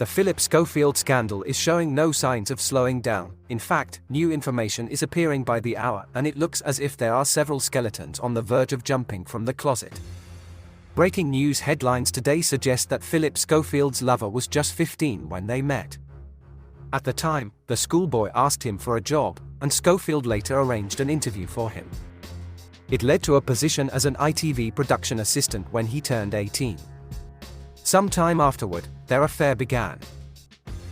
The Phillip Schofield scandal is showing no signs of slowing down. In fact, new information is appearing by the hour, and it looks as if there are several skeletons on the verge of jumping from the closet. Breaking news headlines today suggest that Phillip Schofield's lover was just 15 when they met. At the time, the schoolboy asked him for a job, and Schofield later arranged an interview for him. It led to a position as an ITV production assistant when he turned 18. Some time afterward, their affair began.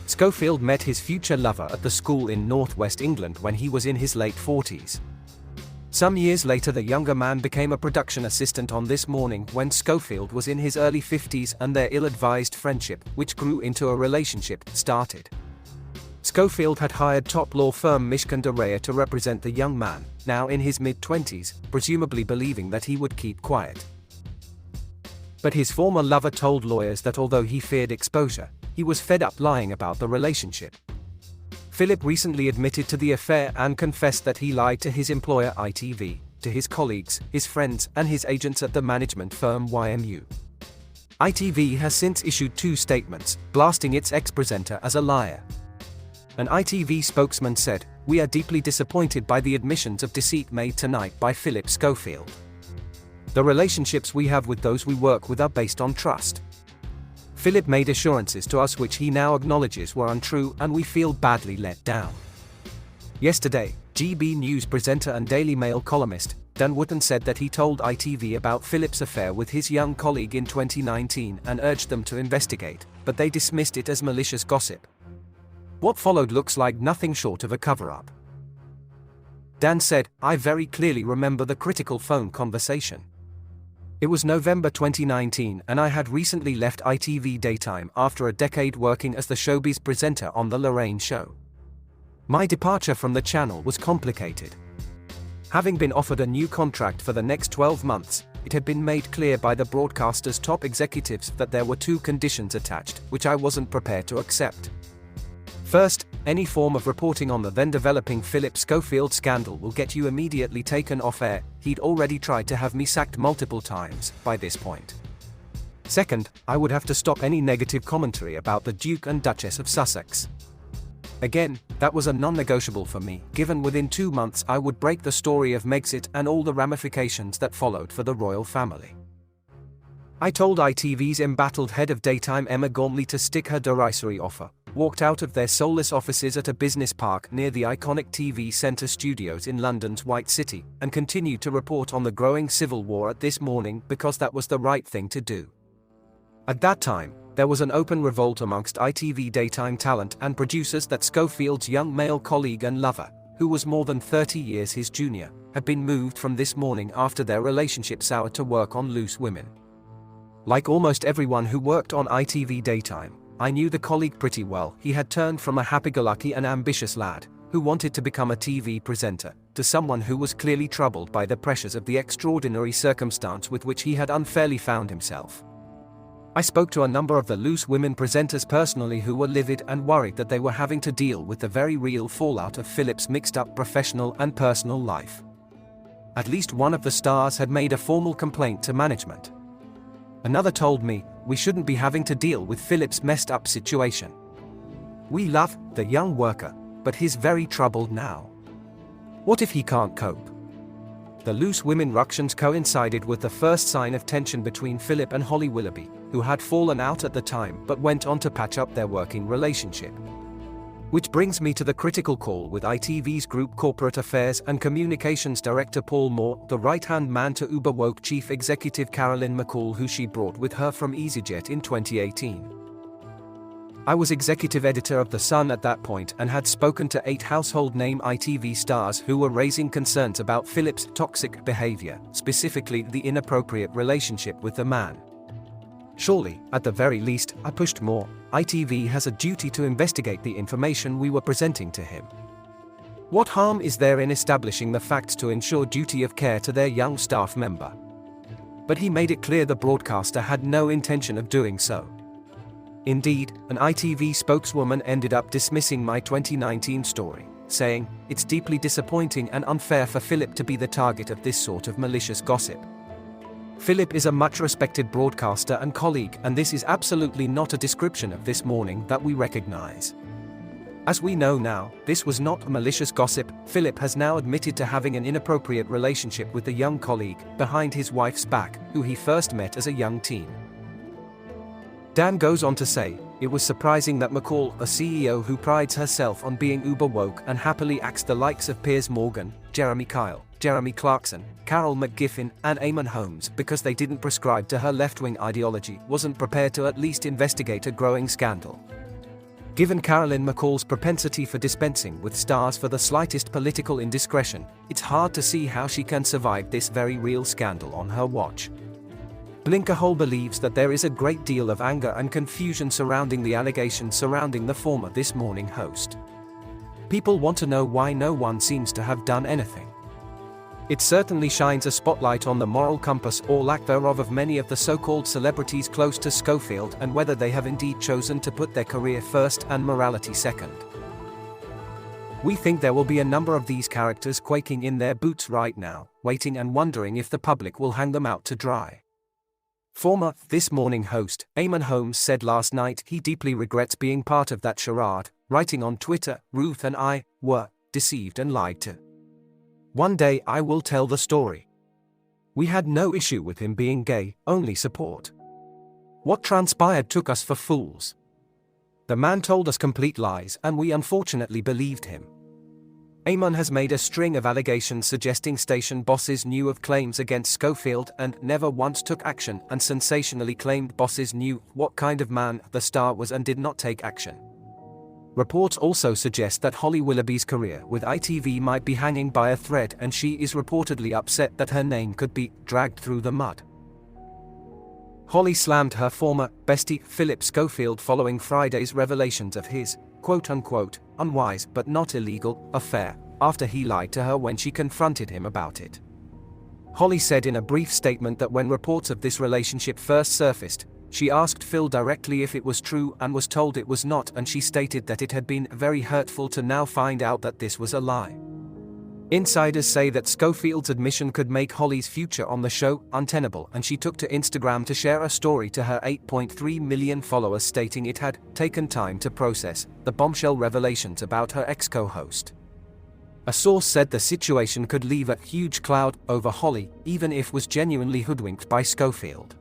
Schofield met his future lover at the school in northwest England when he was in his late 40s. Some years later, the younger man became a production assistant on This Morning when Schofield was in his early 50s, and their ill-advised friendship, which grew into a relationship, started. Schofield had hired top law firm Mishkin de Reya to represent the young man, now in his mid-20s, presumably believing that he would keep quiet. But his former lover told lawyers that although he feared exposure, he was fed up lying about the relationship. Phillip recently admitted to the affair and confessed that he lied to his employer ITV, to his colleagues, his friends, and his agents at the management firm YMU. ITV has since issued 2 statements, blasting its ex-presenter as a liar. An ITV spokesman said, "We are deeply disappointed by the admissions of deceit made tonight by Phillip Schofield. The relationships we have with those we work with are based on trust. Phillip made assurances to us which he now acknowledges were untrue, and we feel badly let down." Yesterday, GB News presenter and Daily Mail columnist, Dan Wootton said that he told ITV about Phillip's affair with his young colleague in 2019 and urged them to investigate, but they dismissed it as malicious gossip. What followed looks like nothing short of a cover-up. Dan said, "I very clearly remember the critical phone conversation. It was November 2019, and I had recently left ITV Daytime after a decade working as the showbiz presenter on The Lorraine Show. My departure from the channel was complicated. Having been offered a new contract for the next 12 months, it had been made clear by the broadcaster's top executives that there were 2 conditions attached, which I wasn't prepared to accept. First, any form of reporting on the then-developing Phillip Schofield scandal will get you immediately taken off air. He'd already tried to have me sacked multiple times by this point. Second, I would have to stop any negative commentary about the Duke and Duchess of Sussex. Again, that was a non-negotiable for me, given within 2 months I would break the story of Megxit and all the ramifications that followed for the royal family. I told ITV's embattled head of daytime Emma Gormley to stick her derisory offer, walked out of their soulless offices at a business park near the iconic TV Centre studios in London's White City, and continued to report on the growing civil war at This Morning because that was the right thing to do. At that time, there was an open revolt amongst ITV daytime talent and producers that Schofield's young male colleague and lover, who was more than 30 years his junior, had been moved from This Morning after their relationship soured to work on Loose Women. Like almost everyone who worked on ITV daytime, I knew the colleague pretty well. He had turned from a happy-go-lucky and ambitious lad, who wanted to become a TV presenter, to someone who was clearly troubled by the pressures of the extraordinary circumstance with which he had unfairly found himself. I spoke to a number of the Loose Women presenters personally who were livid and worried that they were having to deal with the very real fallout of Phillip's mixed-up professional and personal life. At least one of the stars had made a formal complaint to management. Another told me, "We shouldn't be having to deal with Phillip's messed up situation. We love the young worker, but he's very troubled now. What if he can't cope?" The Loose Women ructions coincided with the first sign of tension between Phillip and Holly Willoughby, who had fallen out at the time but went on to patch up their working relationship. Which brings me to the critical call with ITV's Group Corporate Affairs and Communications Director Paul Moore, the right-hand man to uber-woke Chief Executive Carolyn McCall, who she brought with her from EasyJet in 2018. I was executive editor of The Sun at that point and had spoken to 8 household name ITV stars who were raising concerns about Phillip's toxic behavior, specifically the inappropriate relationship with the man. Surely, at the very least, I pushed more. ITV has a duty to investigate the information we were presenting to him. What harm is there in establishing the facts to ensure duty of care to their young staff member? But he made it clear the broadcaster had no intention of doing so. Indeed, an ITV spokeswoman ended up dismissing my 2019 story, saying, "It's deeply disappointing and unfair for Phillip to be the target of this sort of malicious gossip." Phillip is a much respected broadcaster and colleague, and this is absolutely not a description of this morning that we recognize. As we know now, this was not a malicious gossip. Phillip has now admitted to having an inappropriate relationship with a young colleague behind his wife's back, who he first met as a young teen. Dan goes on to say, "It was surprising that McCall, a CEO who prides herself on being uber woke and happily axed the likes of Piers Morgan, Jeremy Kyle, Jeremy Clarkson, Carol McGiffin, and Eamon Holmes because they didn't prescribe to her left-wing ideology, wasn't prepared to at least investigate a growing scandal." Given Carolyn McCall's propensity for dispensing with stars for the slightest political indiscretion, it's hard to see how she can survive this very real scandal on her watch. Blinkerhole believes that there is a great deal of anger and confusion surrounding the allegations surrounding the former This Morning host. People want to know why no one seems to have done anything. It certainly shines a spotlight on the moral compass or lack thereof of many of the so-called celebrities close to Schofield and whether they have indeed chosen to put their career first and morality second. We think there will be a number of these characters quaking in their boots right now, waiting and wondering if the public will hang them out to dry. Former This Morning host Eamon Holmes said last night he deeply regrets being part of that charade, writing on Twitter, "Ruth and I were deceived and lied to. One day I will tell the story. We had no issue with him being gay, only support. What transpired took us for fools. The man told us complete lies and we unfortunately believed him." Eamon has made a string of allegations suggesting station bosses knew of claims against Schofield and never once took action, and sensationally claimed bosses knew what kind of man the star was and did not take action. Reports also suggest that Holly Willoughby's career with ITV might be hanging by a thread, and she is reportedly upset that her name could be dragged through the mud. Holly slammed her former bestie Phillip Schofield following Friday's revelations of his, quote-unquote, unwise but not illegal affair, after he lied to her when she confronted him about it. Holly said in a brief statement that when reports of this relationship first surfaced, she asked Phil directly if it was true and was told it was not, and she stated that it had been very hurtful to now find out that this was a lie. Insiders say that Schofield's admission could make Holly's future on the show untenable, and she took to Instagram to share a story to her 8.3 million followers stating it had taken time to process the bombshell revelations about her ex-co-host. A source said the situation could leave a huge cloud over Holly, even if was genuinely hoodwinked by Schofield.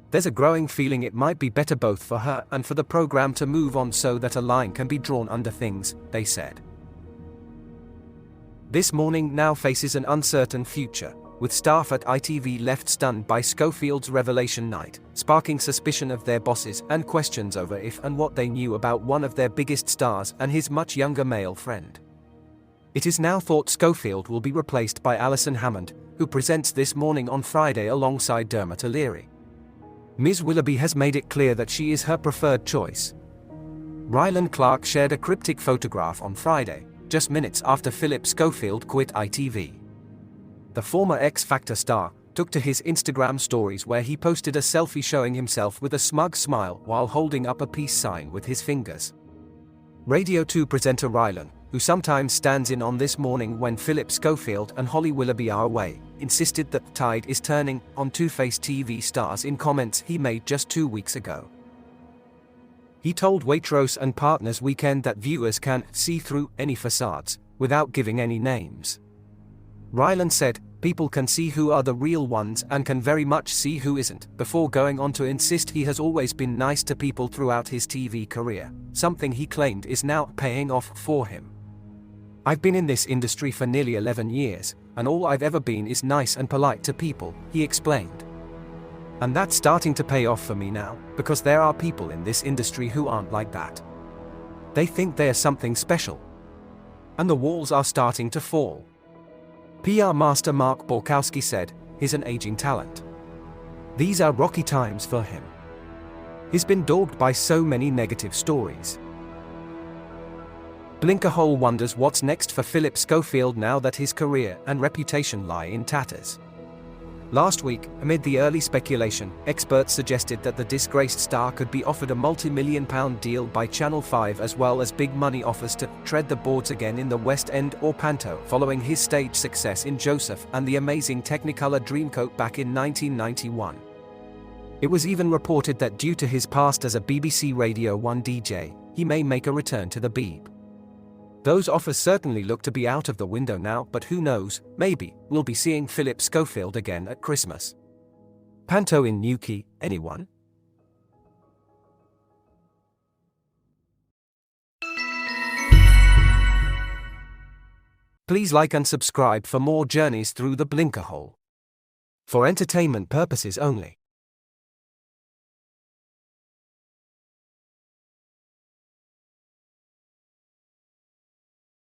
There's a growing feeling it might be better both for her and for the program to move on so that a line can be drawn under things, they said. This Morning now faces an uncertain future, with staff at ITV left stunned by Schofield's revelation night, sparking suspicion of their bosses and questions over if and what they knew about one of their biggest stars and his much younger male friend. It is now thought Schofield will be replaced by Alison Hammond, who presents This Morning on Friday alongside Dermot O'Leary. Ms. Willoughby has made it clear that she is her preferred choice. Ryland Clark shared a cryptic photograph on Friday, just minutes after Phillip Schofield quit ITV. The former X Factor star took to his Instagram stories where he posted a selfie showing himself with a smug smile while holding up a peace sign with his fingers. Radio 2 presenter Ryland, who sometimes stands in on This Morning when Phillip Schofield and Holly Willoughby are away, insisted that tide is turning on two-faced TV stars in comments he made just 2 weeks ago. He told Waitrose and Partners Weekend that viewers can see through any facades, without giving any names. Ryland said, "People can see who are the real ones and can very much see who isn't," before going on to insist he has always been nice to people throughout his TV career, something he claimed is now paying off for him. "I've been in this industry for nearly 11 years, and all I've ever been is nice and polite to people," he explained. "And that's starting to pay off for me now, because there are people in this industry who aren't like that. They think they're something special. And the walls are starting to fall." PR master Mark Borkowski said, "He's an aging talent. These are rocky times for him. He's been dogged by so many negative stories." Blinkerhole wonders what's next for Phillip Schofield now that his career and reputation lie in tatters. Last week, amid the early speculation, experts suggested that the disgraced star could be offered a multi-million-pound deal by Channel 5 as well as big money offers to tread the boards again in the West End or Panto following his stage success in Joseph and the amazing Technicolor Dreamcoat back in 1991. It was even reported that due to his past as a BBC Radio 1 DJ, he may make a return to the Beeb. Those offers certainly look to be out of the window now, but who knows, maybe we'll be seeing Phillip Schofield again at Christmas. Panto in Newquay, anyone? Please like and subscribe for more journeys through the Blinkerhole. For entertainment purposes only.